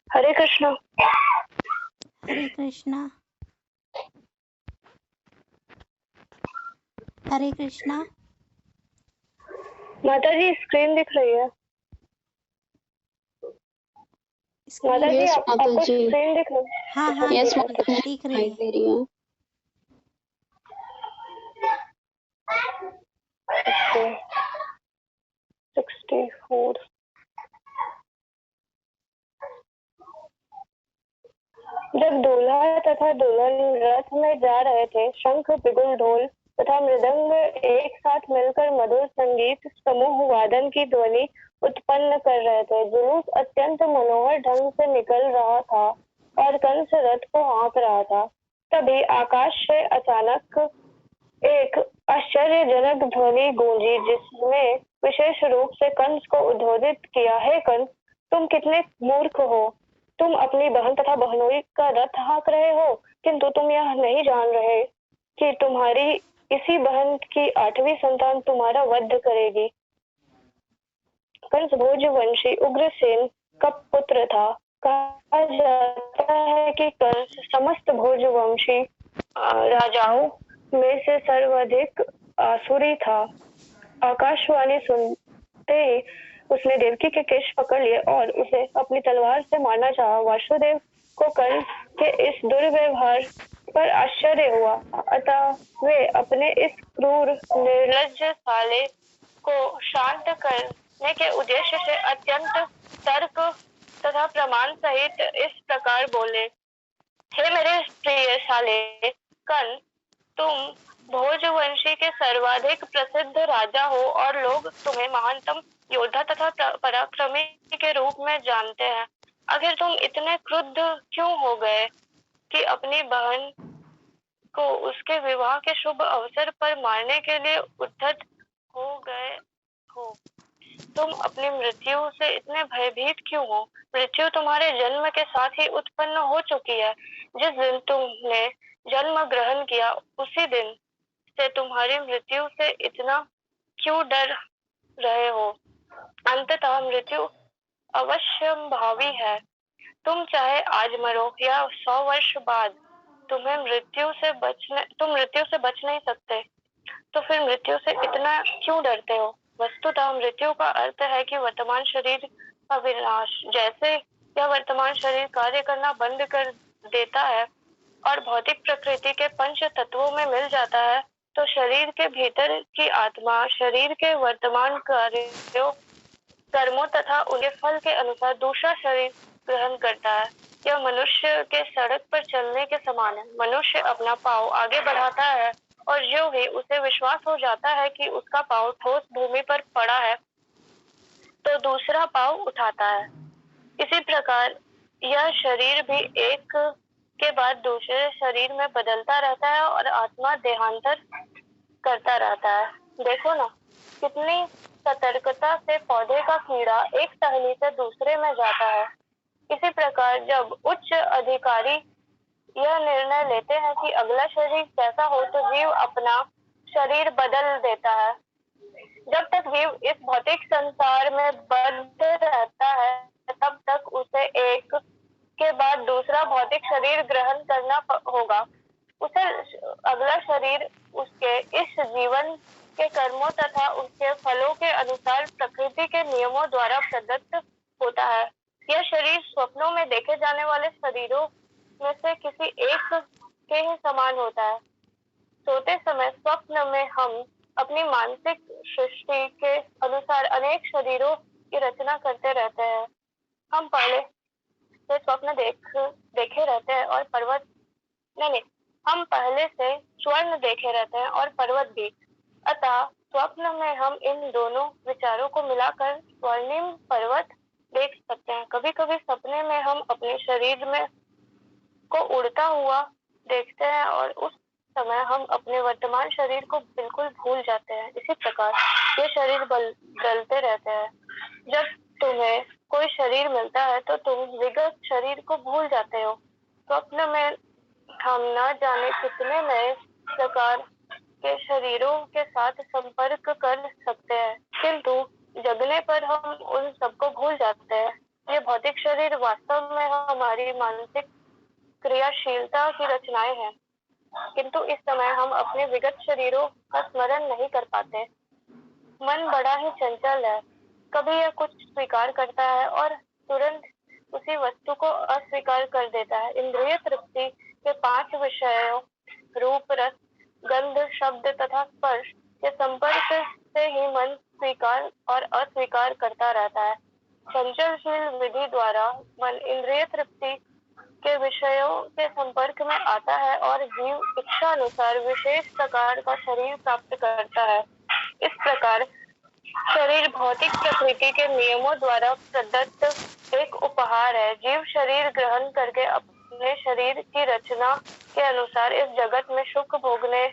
हरे कृष्णा। हरे कृष्णा। हरे कृष्णा। माता जी स्क्रीन दिख रही है? माता जी यस आपको माता जी। स्क्रीन दिख रही है? हाँ अच्छा, हाँ यस ठीक है। माता जी दिख रही दिखाई है। दे रही है। ओके, 64। जब दूल्हा तथा दुल्हन रथ में जा रहे थे, शंख, बिगुल, ढोल तथा मृदंग एक साथ मिलकर मधुर संगीत समूह वादन की ध्वनि उत्पन्न कर रहे थे। जुलूस अत्यंत मनोहर ढंग से निकल रहा था और कंस रथ को हाँक रहा था। तभी आकाश से अचानक एक आश्चर्यजनक ध्वनि गूंजी, जिसने विशेष रूप से कंस को उद्बोधित किया। हे कंस, तुम कितने मूर्ख हो! तुम अपनी बहन तथा बहनोई का रथ हाँक रहे हो, किंतु तुम यह नहीं जान रहे कि तुम्हारी इसी बहन की 8वीं संतान तुम्हारा वध करेगी। कंस भोजवंशी उग्रसेन का पुत्र था। कहा जाता है कि कंस समस्त भोजवंशी राजाओं में से सर्वाधिक आसुरी था। आकाशवाणी सुनते ही उसने देवकी के केश पकड़ लिए और उसे अपनी तलवार से मारना चाहा। वासुदेव को कंस के इस दुर्व्यवहार पर आश्चर्य हुआ, अतः वे अपने इस क्रूर निर्लज्ज साले को शांत करने के उद्देश्य से अत्यंत तर्क तथा प्रमाण सहित इस प्रकार बोले। हे मेरे प्रिय साले कंस, तुम भोजवंशी के सर्वाधिक प्रसिद्ध राजा हो और लोग तुम्हें महानतम योद्धा तथा पराक्रमी के रूप में जानते हैं। आखिर तुम इतने क्रुद्ध क्यों हो गए कि अपनी बहन को उसके विवाह के शुभ अवसर पर मारने के लिए उद्धत हो गए हो? तुम अपनी मृत्यु से इतने भयभीत क्यों हो? मृत्यु तुम्हारे जन्म के साथ ही उत्पन्न हो चुकी है। जिस दिन तुमने जन्म ग्रहण किया, उसी दिन से तुम्हारी मृत्यु से इतना क्यों डर रहे हो? अंततः मृत्यु अवश्यंभावी है। तुम चाहे आज मरो या 100 वर्ष बाद, तुम मृत्यु से बच नहीं सकते। तो फिर मृत्यु से इतना क्यों डरते हो? वस्तुतः मृत्यु का अर्थ है कि वर्तमान शरीर का विनाश। जैसे यह वर्तमान शरीर कार्य करना बंद कर देता है और भौतिक प्रकृति के पंच तत्वों में मिल जाता है, तो शरीर के भीतर की आत्मा शरीर के वर्तमान कार्यों, कर्मों तथा उनके फल के अनुसार दूसरा शरीर ग्रहण करता है। यह मनुष्य के सड़क पर चलने के समान है। मनुष्य अपना पांव आगे बढ़ाता है और जो ही उसे विश्वास हो जाता है कि उसका पांव ठोस भूमि पर पड़ा है, तो दूसरा पांव उठाता है। इसी प्रकार यह शरीर भी एक के बाद दूसरे शरीर में बदलता रहता है और आत्मा देहांतर करता रहता है। देखो ना, कितनी सतर्कता से पौधे का कीड़ा एक टहनी से दूसरे में जाता है। इसी प्रकार जब उच्च अधिकारी यह निर्णय लेते हैं कि अगला शरीर कैसा हो, तो जीव अपना शरीर बदल देता है। जब तक जीव इस भौतिक संसार में बद्ध रहता है, तब तक उसे एक के बाद दूसरा भौतिक शरीर ग्रहण करना होगा। उसे अगला शरीर उसके इस जीवन के कर्मों तथा उसके फलों के अनुसार प्रकृति के नियमों द्वारा प्रदत्त होता है। यह शरीर स्वप्नों में देखे जाने वाले शरीरों में से किसी एक के ही समान होता है। सोते समय स्वप्न में हम अपनी मानसिक सृष्टि के अनुसार अनेक शरीरों की रचना करते रहते हैं। हम पहले से स्वप्न देखे रहते हैं और पर्वत नहीं, हम पहले से स्वर्ण देखे रहते हैं और पर्वत भी। अतः स्वप्न में हम इन दोनों विचारों को मिलाकर स्वर्णिम पर्वत देख सकते हैं। कभी कभी सपने में हम अपने शरीर में को उड़ता हुआ देखते हैं और उस समय हम अपने वर्तमान शरीर को बिल्कुल भूल जाते हैं। इसी प्रकार ये शरीर बदलते रहते हैं। जब तुम्हें कोई शरीर मिलता है तो तुम विगत शरीर को भूल जाते हो। स्वप्न में हम न जाने कितने नए प्रकार के शरीरों के साथ संपर्क कर सकते हैं, किंतु जगने पर हम उन सबको भूल जाते हैं। ये भौतिक शरीर वास्तव में हमारी मानसिक क्रियाशीलता की रचनाएं हैं, किंतु इस समय हम अपने विगत शरीरों का स्मरण नहीं कर पाते। मन बड़ा ही चंचल है, कभी यह कुछ स्वीकार करता है और तुरंत उसी वस्तु को अस्वीकार कर देता है। इंद्रिय तृप्ति के 5 विषयों रूप, रस, गंध, शब्द तथा स्पर्श के संपर्क से ही मन स्वीकार और अस्वीकार करता रहता है। चंचलशील विधि द्वारा मन इंद्रिय तृप्ति के विषयों के संपर्क में आता है और जीव इच्छा अनुसार विशेष प्रकार का शरीर प्राप्त करता है। इस प्रकार शरीर भौतिक प्रकृति के नियमों द्वारा प्रदत्त एक उपहार है। जीव शरीर ग्रहण करके अपने शरीर की रचना के अनुसार इस जगत में सुख भोगने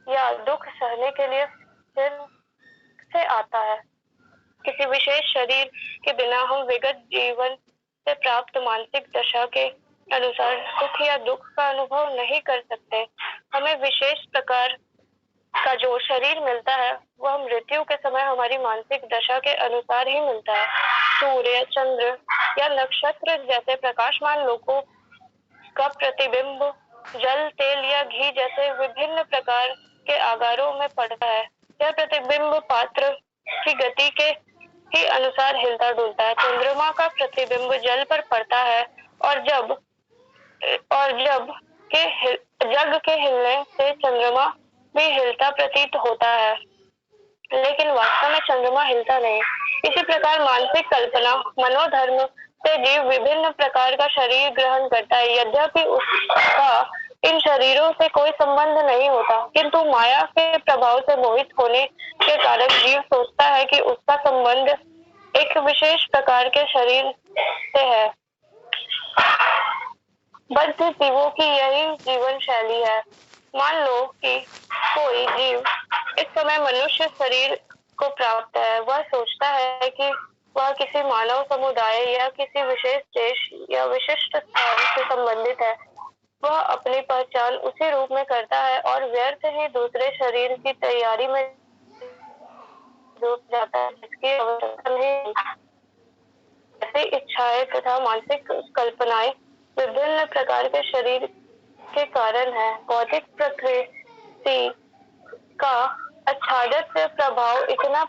या दुख सहने के लिए फिर से आता है। किसी विशेष शरीर के बिना हम विगत जीवन से प्राप्त मानसिक दशा के अनुसार सुख या दुख का अनुभव नहीं कर सकते। हमें विशेष प्रकार का जो शरीर मिलता है वह मृत्यु के समय हमारी मानसिक दशा के अनुसार ही मिलता है। सूर्य, चंद्र या नक्षत्र जैसे प्रकाशमान लोगों का प्रतिबिंब जल, तेल या घी जैसे विभिन्न प्रकार के आकारों में पड़ता है। यह प्रतिबिंब पात्र की गति के ही अनुसार हिलता डुलता है। चंद्रमा का प्रतिबिंब जल पर पड़ता है और जग के हिलने से चंद्रमा भी हिलता प्रतीत होता है, लेकिन वास्तव में चंद्रमा हिलता नहीं। इसी प्रकार मानसिक कल्पना मनोधर्म से जीव विभिन्न प्रकार का शरीर ग्रहण करता है। यद्यपि उसका इन शरीरों से कोई संबंध नहीं होता, किंतु माया के प्रभाव से मोहित होने के कारण जीव सोचता है कि उसका संबंध एक विशेष प्रकार के शरीर से है। बद्ध जीवों की यही जीवन शैली है। मान लो कि कोई जीव इस समय मनुष्य शरीर को प्राप्त है। वह सोचता है कि वह किसी मानव समुदाय या किसी विशेष देश या विशिष्ट स्थान से संबंधित है। वह अपनी पहचान उसी रूप में करता है और व्यर्थ ही दूसरे शरीर की तैयारी में डूब जाता है, जिसकी आवश्यकता नहीं। ऐसी इच्छाएं तथा मानसिक कल्पनाएं विभिन्न प्रकार के शरीर के कारण है। भौतिक प्रकृति का आच्छादित प्रभाव इतना